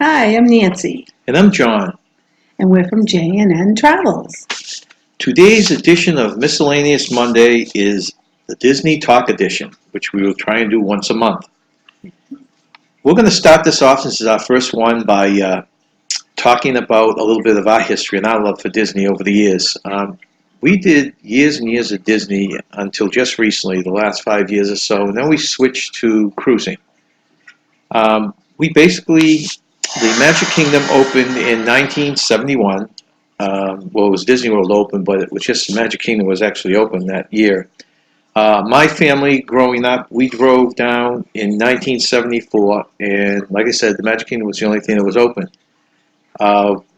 Hi, I'm Nancy, And I'm John. and we're from J&N Travels. Today's edition of Miscellaneous Monday is the Disney Talk Edition, which we will try and do once a month. We're going to start this off, since it's our first one, by talking about a little bit of our history and our love for Disney over the years. We did years and years of Disney until just recently, the last 5 years or so, and then we switched to cruising. The Magic Kingdom opened in 1971. Well, it was Disney World open, but it was just the Magic Kingdom was actually open that year. My family, growing up, we drove down in 1974, and like I said, the Magic Kingdom was the only thing that was open.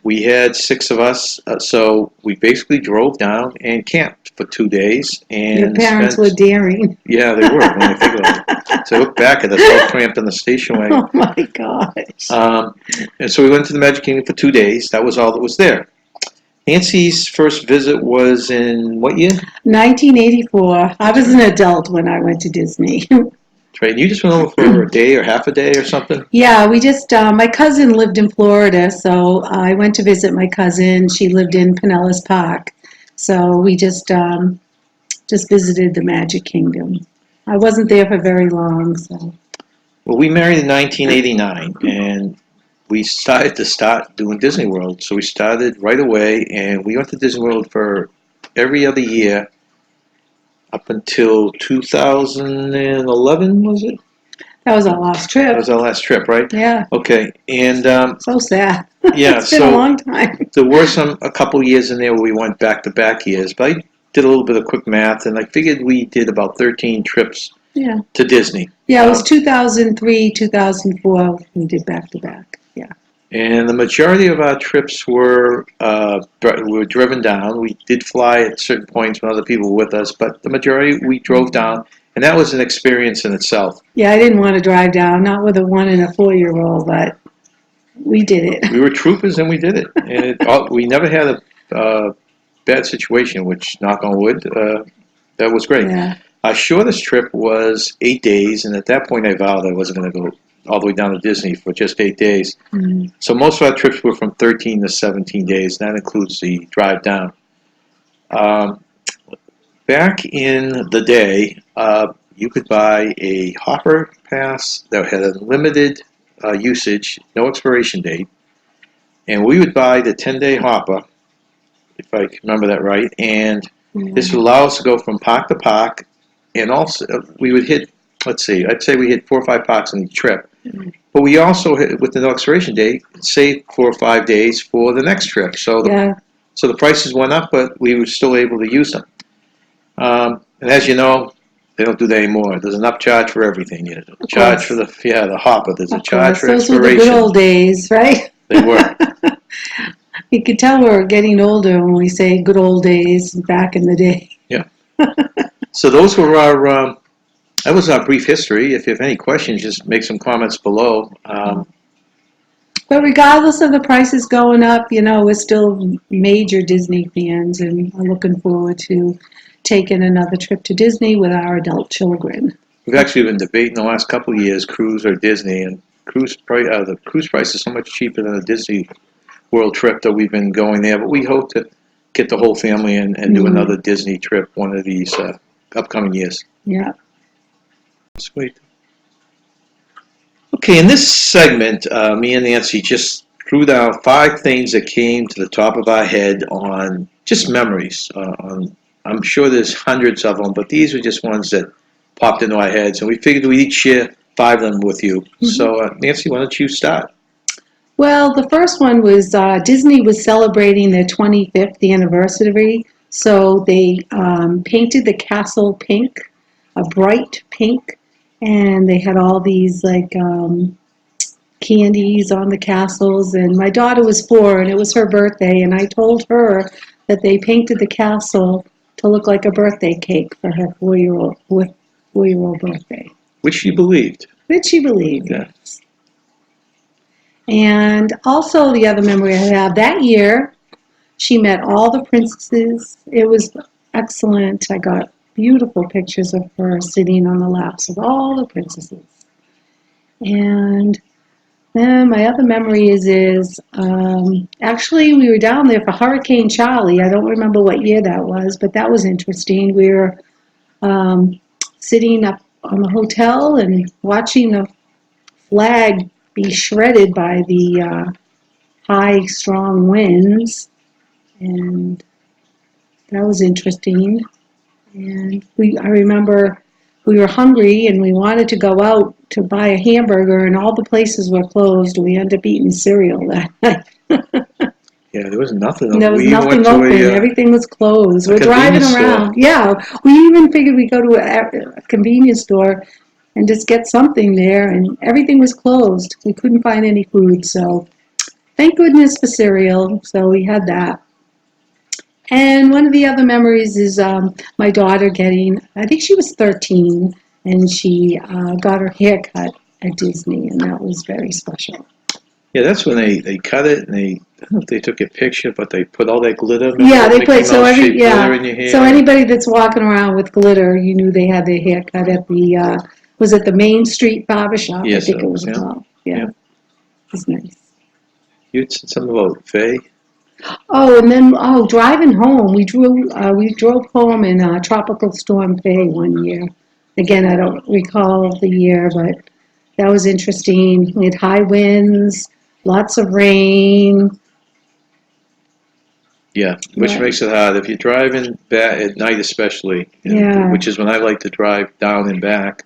We had 6 of us, so we basically drove down and camped for 2 days. And Your parents were daring. Yeah, they were, when I think about it. So look back at us all cramped in the station wagon. Oh my gosh. And so we went to the Magic Kingdom for 2 days. That was all that was there. Nancy's first visit was in what year? 1984. I was an adult when I went to Disney. That's right. And you just went over for a day or half a day or something? Yeah, my cousin lived in Florida, so I went to visit my cousin. She lived in Pinellas Park. So we just visited the Magic Kingdom. I wasn't there for very long, so. Well, we married in 1989, and we decided to start doing Disney World. So we started right away, and we went to Disney World for every other year up until 2011, was it? That was our last trip. That was our last trip, right? Yeah. Okay, and so sad. Yeah, it's been a long time. There were a couple years in there where we went back-to-back years, but I did a little bit of quick math, and I figured we did about 13 trips to Disney. Yeah, it was 2003, 2004. We did back-to-back. Yeah. And the majority of our trips were driven down. We did fly at certain points when other people were with us, but the majority we drove down, and that was an experience in itself. Yeah, I didn't want to drive down, not with a 1 and a 4-year-old, but we did it. We were troopers, and we did it. And we never had a bad situation, which, knock on wood, that was great. Yeah. Our shortest trip was 8 days, and at that point I vowed I wasn't going to go all the way down to Disney for just 8 days. Mm-hmm. So most of our trips were from 13 to 17 days. That includes the drive down. Back in the day, you could buy a hopper pass that had a limited usage, no expiration date, and we would buy the 10-day hopper, if I can remember that right, and this would allow us to go from park to park, and also we would hit, let's see, I'd say we hit 4 or 5 parks on each trip. But we also, with the no expiration date, saved 4 or 5 days for the next trip. So the prices went up, but we were still able to use them. And as you know, they don't do that anymore. There's an upcharge for everything. There's a charge for the hopper. There's a charge for Those expiration. were the good old days, right? They were. You could tell we're getting older when we say good old days back in the day. Yeah. So those were that was our brief history. If you have any questions, just make some comments below. But regardless of the prices going up, we're still major Disney fans, and are looking forward to taking another trip to Disney with our adult children. We've actually been debating the last couple of years, cruise or Disney, and the cruise price is so much cheaper than a Disney World trip that we've been going there. But we hope to get the whole family and do another Disney trip one of these upcoming years. Yeah. Sweet. Okay, in this segment, me and Nancy just threw down 5 things that came to the top of our head on just memories. I'm sure there's hundreds of them, but these are just ones that popped into our heads, and we figured we'd each share 5 of them with you. So, Nancy, why don't you start? Well, the first one was Disney was celebrating their 25th anniversary, so they painted the castle pink, a bright pink, and they had all these candies on the castles. And my daughter was 4, and it was her birthday, and I told her that they painted the castle to look like a birthday cake for her 4-year-old birthday. Which she believed. Yeah. And also the other memory I have, that year, she met all the princesses. It was excellent. I got beautiful pictures of her sitting on the laps of all the princesses. And Then my other memory is actually we were down there for Hurricane Charlie. I don't remember what year that was, but that was interesting. We were um, sitting up on the hotel and watching the flag be shredded by the high, strong winds, and that was interesting. And I remember we were hungry and we wanted to go out to buy a hamburger, and all the places were closed. We ended up eating cereal that night. Yeah, there was nothing. There was We even nothing went to open. Everything was closed. a We're driving convenience store. around. Yeah, we even figured we'd go to a convenience store and just get something there, and everything was closed. We couldn't find any food, so thank goodness for cereal. So we had that. And one of the other memories is my daughter getting, I think she was 13, and she got her hair cut at Disney, and that was very special. Yeah, that's when they cut it and I don't know if they took a picture, but they put all that glitter. Remember Yeah, that they Mickey put so Mouse every shaped glitter in yeah. your hair? So anybody that's walking around with glitter, you knew they had their hair cut at the was it the Main Street Barber Shop? I Yes, think it was yeah, called. Yeah, yeah. it was nice. You said something about Faye. Oh, and then driving home, we drove home in Tropical Storm Faye one year. Again, I don't recall the year, but that was interesting. We had high winds, lots of rain. Yeah, which Yeah, makes it hard if you're driving back at night, especially, and yeah, which is when I like to drive down and back.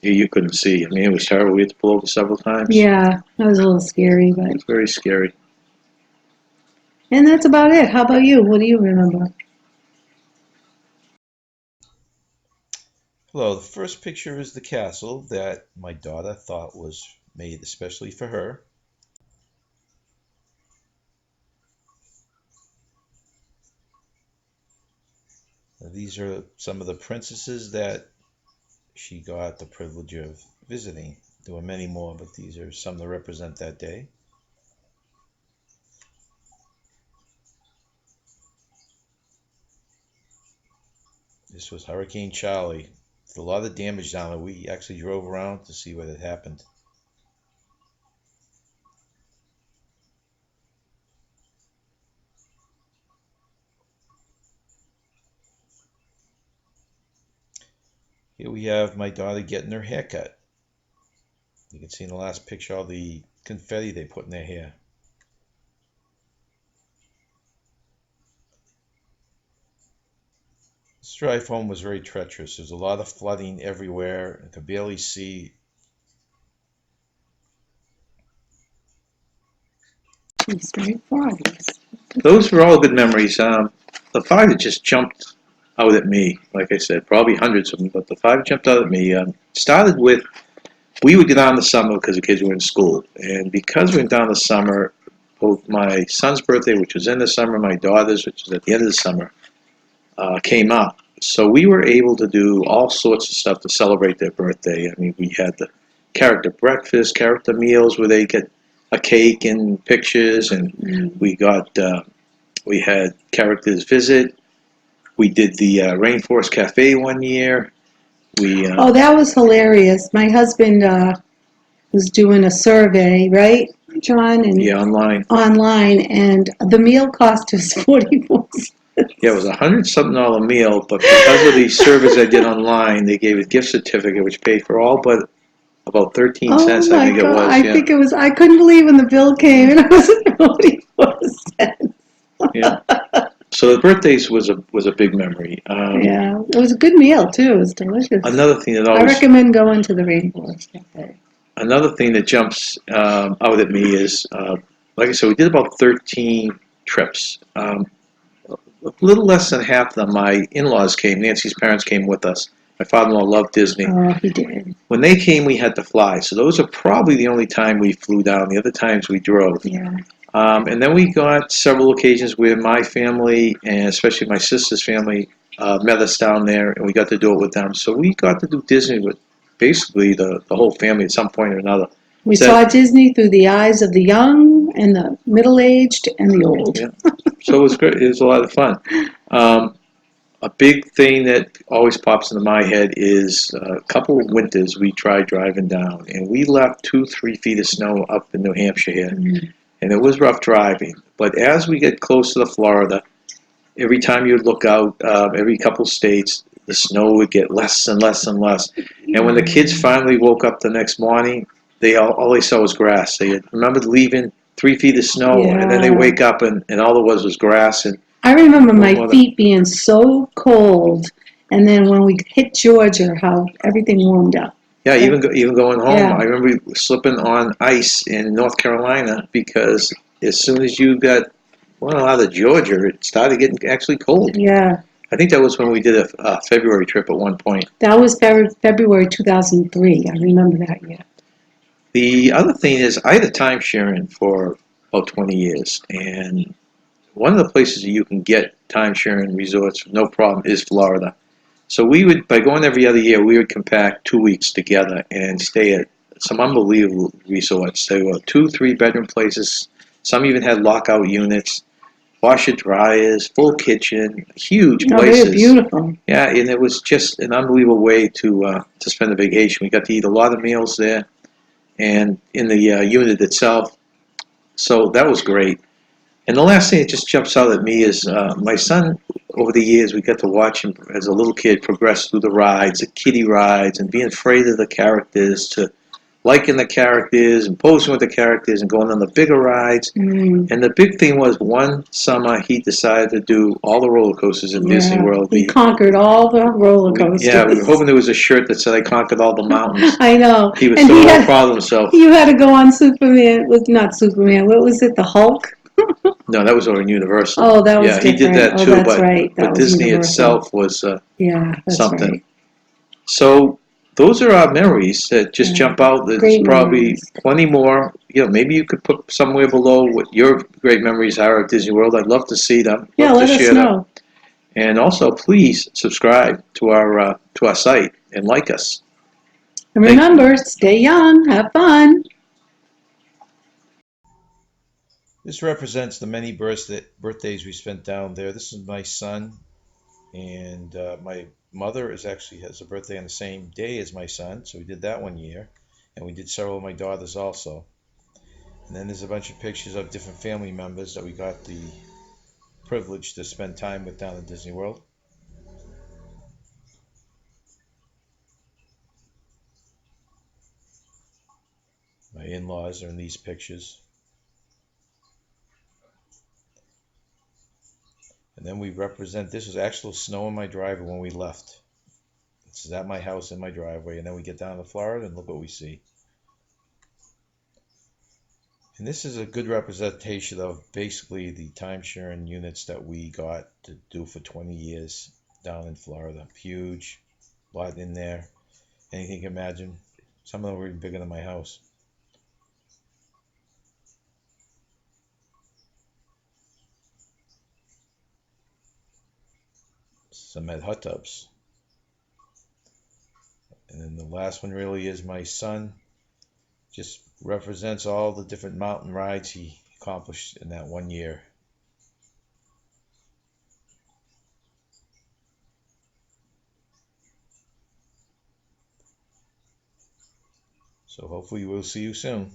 You couldn't see. I mean, it was terrible. We had to pull over several times. yeah. That was a little scary, but It's very scary. and that's about it. How about you? What do you remember? Hello, the first picture is the castle that my daughter thought was made especially for her. These are some of the princesses that she got the privilege of visiting. There were many more, but these are some that represent that day. This was Hurricane Charlie. There's a lot of damage down there. We actually drove around to see what had happened. Here we have my daughter getting her hair cut. You can see in the last picture all the confetti they put in their hair. This drive home was very treacherous. There's a lot of flooding everywhere. I could barely see. It's very frogs. Those were all good memories. The five that just jumped out at me, like I said, probably hundreds of them, but the five that jumped out at me started with we would get on the summer because the kids were in school, and because we went down the summer, both my son's birthday, which was in the summer, my daughter's, which was at the end of the summer, came up. So we were able to do all sorts of stuff to celebrate their birthday. I mean, we had the character breakfast, character meals where they get a cake and pictures, and we had characters visit. We did the Rainforest Cafe one year. We Oh, that was hilarious. My husband was doing a survey, right, John, and yeah, online. online, and the meal cost us 44 cents. Yeah, it was $100-something meal, but because of the service I did online, they gave a gift certificate which paid for all but about 13 Oh cents, I my think it God, was. I Yeah, think it was, I couldn't believe when the bill came and it was 44 cents. yeah. So the birthdays was a big memory. Yeah, it was a good meal too. It was delicious. Another thing that I always recommend going to the Rainforest Cafe. another thing that jumps out at me is, like I said, we did about 13 trips. A little less than half of them, my in-laws came. Nancy's parents came with us. My father-in-law loved Disney. Oh, he did. When they came, we had to fly. So those are probably the only time we flew down. The other times we drove. Yeah. And then we got several occasions where my family, and especially my sister's family, met us down there, and we got to do it with them. So we got to do Disney with basically the whole family at some point or another. We So, saw Disney through the eyes of the young and the middle-aged and the old. yeah. So it was great. It was a lot of fun. Um, A big thing that always pops into my head is a couple of winters we tried driving down, and we left 2, 3 feet of snow up in New Hampshire here, and it was rough driving. But as we get closer to Florida, every time you look out, every couple states, the snow would get less and less and less. And when the kids finally woke up the next morning, all they saw was grass. They had remembered leaving 3 feet of snow, and then they Yeah. wake up and all there was grass. And I remember my Well, feet being so cold, and then when we hit Georgia, how everything warmed up. yeah, even going home, Yeah. I remember slipping on ice in North Carolina because as soon as you got out of Georgia, it started getting actually cold. Yeah, I think that was when we did a February trip at one point. that was February 2003. I remember that, yeah. The other thing is, I had a timesharing for about 20 years, and one of the places that you can get timesharing resorts no problem is Florida. So we would, by going every other year, we would compact 2 weeks together and stay at some unbelievable resorts. They were 2, 3 bedroom places. Some even had lockout units, washer dryers, full kitchen, huge No, they were places. beautiful. Yeah, and it was just an unbelievable way to spend a vacation. We got to eat a lot of meals there, and in the unit itself. So that was great. And the last thing that just jumps out at me is my son. Over the years, we got to watch him as a little kid progress through the rides, the kiddie rides, and being afraid of the characters to liking the characters and posing with the characters and going on the bigger rides. And the big thing was one summer he decided to do all the roller coasters in Disney Yeah, World. he conquered all the roller coasters. Yeah, we were hoping there was a shirt that said I conquered all the mountains. I know. He was And so all proud of himself. you had to go on Superman. Was not Superman. What was it? The Hulk? No, that was over in Universal. Oh, that was Yeah, he did different. that Oh, too, that's right. That but was Disney Universal. itself was Yeah, that's something. right. So those are our memories that just Yeah. jump out. There's Great probably memories. plenty more. Maybe you could put somewhere below what your great memories are of Disney World. I'd love to see them. Yeah, Love to let us share them. know. And also, please subscribe to our site and like us. And Thank you. remember, stay young, have fun. This represents the many birthdays we spent down there. This is my son, and my mother actually has a birthday on the same day as my son, so we did that one year, and we did several of my daughters also. And then there's a bunch of pictures of different family members that we got the privilege to spend time with down at Disney World. My in-laws are in these pictures. And then we represent, this was actual snow in my driveway when we left. This is at my house in my driveway, and then we get down to Florida and look what we see. And this is a good representation of basically the timesharing units that we got to do for 20 years down in Florida. Huge, a lot in there. Anything you can imagine. Some of them were even bigger than my house. Some had hot tubs. And then the last one really is my son. Just represents all the different mountain rides he accomplished in that one year. So hopefully we'll see you soon.